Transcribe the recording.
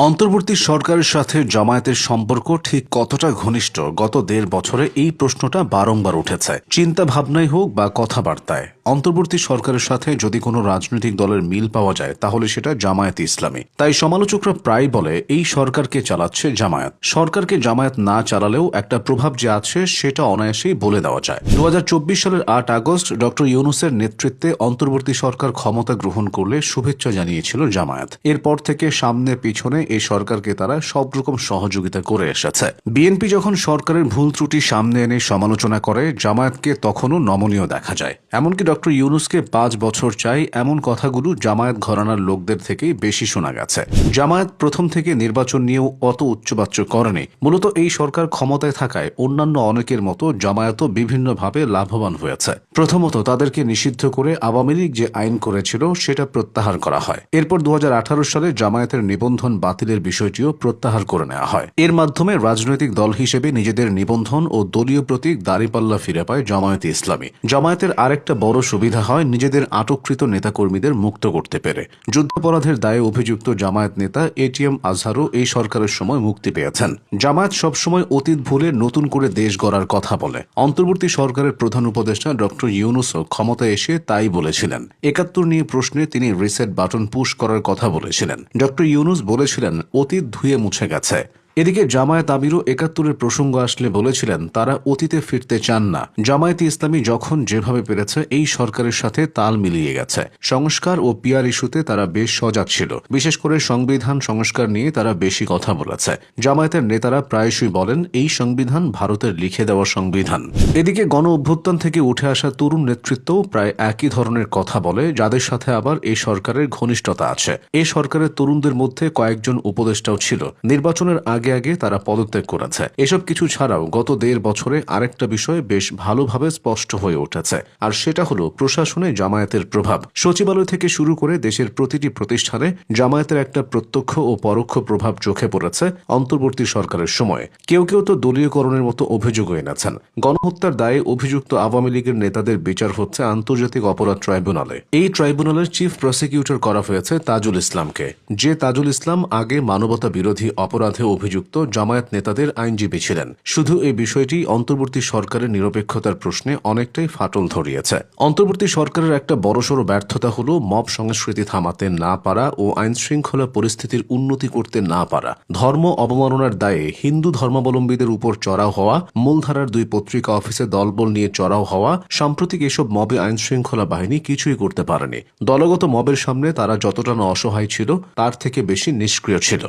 অন্তর্বর্তী সরকারের সাথে জামায়াতের সম্পর্ক ঠিক কতটা ঘনিষ্ঠ গত ১.৫ বছরে এই প্রশ্নটা বারংবার উঠেছে। চিন্তা ভাবনাই হোক বা কথাবার্তায় অন্তর্বর্তী সরকারের সাথে যদি কোনো রাজনৈতিক দলের মিল পাওয়া যায় তাহলে সেটা জামায়াতে ইসলামী। তাই সমালোচকরা প্রায় বলে এই সরকারকে চালাচ্ছে জামায়াত। সরকারকে জামায়াত না চালালেও একটা প্রভাব যে আছে সেটা অনায়াসেই বলে দেওয়া যায়। ২০২৪ সালের ৮ আগস্ট ডক্টর ইউনূসের নেতৃত্বে অন্তর্বর্তী সরকার ক্ষমতা গ্রহণ করলে শুভেচ্ছা জানিয়েছিল জামায়াত। এরপর থেকে সামনে পিছনে এই সরকারকে তারা সব রকম সহযোগিতা করে এসেছে। বিএনপি যখন সরকারের ভুল ত্রুটি সামনে এনে সমালোচনা করে, জামায়াতকে তখনও নমনীয় দেখা যায়। এমনকি ডক্টর ইউনূসকে ৫ বছর চাই এমন কথাগুলো জামায়াত ঘরানার লোকদের থেকেই বেশি শোনা গেছে। জামায়াত প্রথম থেকে নির্বাচন নিয়েও অত উচ্চবাচ্য করেনি। মূলত এই সরকার ক্ষমতায় থাকায় অন্যান্য অনেকের মতো জামায়াতও বিভিন্নভাবে লাভবান হয়েছে। প্রথমত তাদেরকে নিষিদ্ধ করে আওয়ামী লীগ যে আইন করেছিল সেটা প্রত্যাহার করা হয়। এরপর ২০১৮ সালে জামায়াতের নিবন্ধন বাতিলের বিষয়টিও প্রত্যাহার করে নেওয়া হয়। এর মাধ্যমে রাজনৈতিক দল হিসেবে নিজেদের নিবন্ধন ও দলীয় প্রতীক দাঁড়িপাল্লা ফিরে পায় জামায়াতে ইসলামী। জামায়াতের আরেকটা বড় সুবিধা হয় নিজেদের আটককৃত নেতাকর্মীদের মুক্ত করতে পেরে। যুদ্ধাপরাধের দায়ে অভিযুক্ত জামায়াত নেতা এটিএম আজহারও এই সরকারের সময় মুক্তি পেয়েছেন। জামায়াত সবসময় অতীত ভুলে নতুন করে দেশ গড়ার কথা বলে। অন্তর্বর্তী সরকারের প্রধান উপদেষ্টা ডক্টর ইউনূসও ক্ষমতায় এসে তাই বলেছিলেন। ৭১ নিয়ে প্রশ্নে তিনি রিসেট বাটন পুশ করার কথা বলেছিলেন। ডক্টর ইউনূস বলেছিলেন অতীত ধুয়ে মুছে গেছে। এদিকে জামায়াত আমিরও ৭১-এর প্রসঙ্গ আসলে বলেছিলেন তারা অতীতে ফিরতে চান না। জামায়াতে ইসলামী যখন যেভাবে পেরেছে এই সরকারের সাথে তাল মিলিয়ে গেছে। সংস্কার ও পিআর ইস্যুতে তারা বেশ সজাগ ছিল। বিশেষ করে সংবিধান সংস্কার নিয়ে তারা বেশি কথা বলেছে। জামায়াতের নেতারা প্রায়শই বলেন এই সংবিধান ভারতের লিখে দেওয়া সংবিধান। এদিকে গণ অভ্যুত্থান থেকে উঠে আসা তরুণ নেতৃত্বও প্রায় একই ধরনের কথা বলে, যাদের সাথে আবার এই সরকারের ঘনিষ্ঠতা আছে। এই সরকারের তরুণদের মধ্যে কয়েকজন উপদেষ্টাও ছিল। নির্বাচনের আগে তারা পদত্যাগ করেছে। এসব কিছু ছাড়াও গত ১.৫ বছরে আরেকটা বিষয় বেশ ভালোভাবে স্পষ্ট হয়ে উঠেছে, আর সেটা হলো প্রশাসনে জামায়াতের প্রভাব। সচিবালয় থেকে শুরু করে দেশের প্রতিটি প্রতিষ্ঠানে জামায়াতের একটা প্রত্যক্ষ ও পরোক্ষ প্রভাব চোখে পড়েছে অন্তর্বর্তী সরকারের সময়ে। কেউ কেউ তো দলীয়করণের মতো অভিযোগও এনেছেন। গণহত্যার দায়ে অভিযুক্ত আওয়ামী লীগের নেতাদের বিচার হচ্ছে আন্তর্জাতিক অপরাধ ট্রাইব্যুনালে। এই ট্রাইব্যুনালের চিফ প্রসিকিউটর করা হয়েছে তাজুল ইসলামকে, যে তাজুল ইসলাম আগে মানবতা বিরোধী অপরাধে অভিযুক্ত জামায়াত নেতাদের আইনজীবী ছিলেন। শুধু এই বিষয়টি অন্তর্বর্তী সরকারের নিরপেক্ষতার প্রশ্নে অনেকটাই ফাটল ধরিয়েছে। অন্তর্বর্তী সরকারের একটা বড়সড় ব্যর্থতা হলো মব সংস্কৃতি থামাতে না পারা ও আইন শৃঙ্খলা পরিস্থিতির উন্নতি করতে না পারা। ধর্ম অবমাননার দায়ে হিন্দু ধর্মাবলম্বীদের উপর চড়াও হওয়া, মূলধারার ২ পত্রিকা অফিসে দলবল নিয়ে চড়াও হওয়া। সাম্প্রতিক এসব মবে আইন শৃঙ্খলা বাহিনী কিছুই করতে পারেনি। দলগত মবের সামনে তারা যতটা না অসহায় ছিল তার থেকে বেশি নিষ্ক্রিয় ছিল।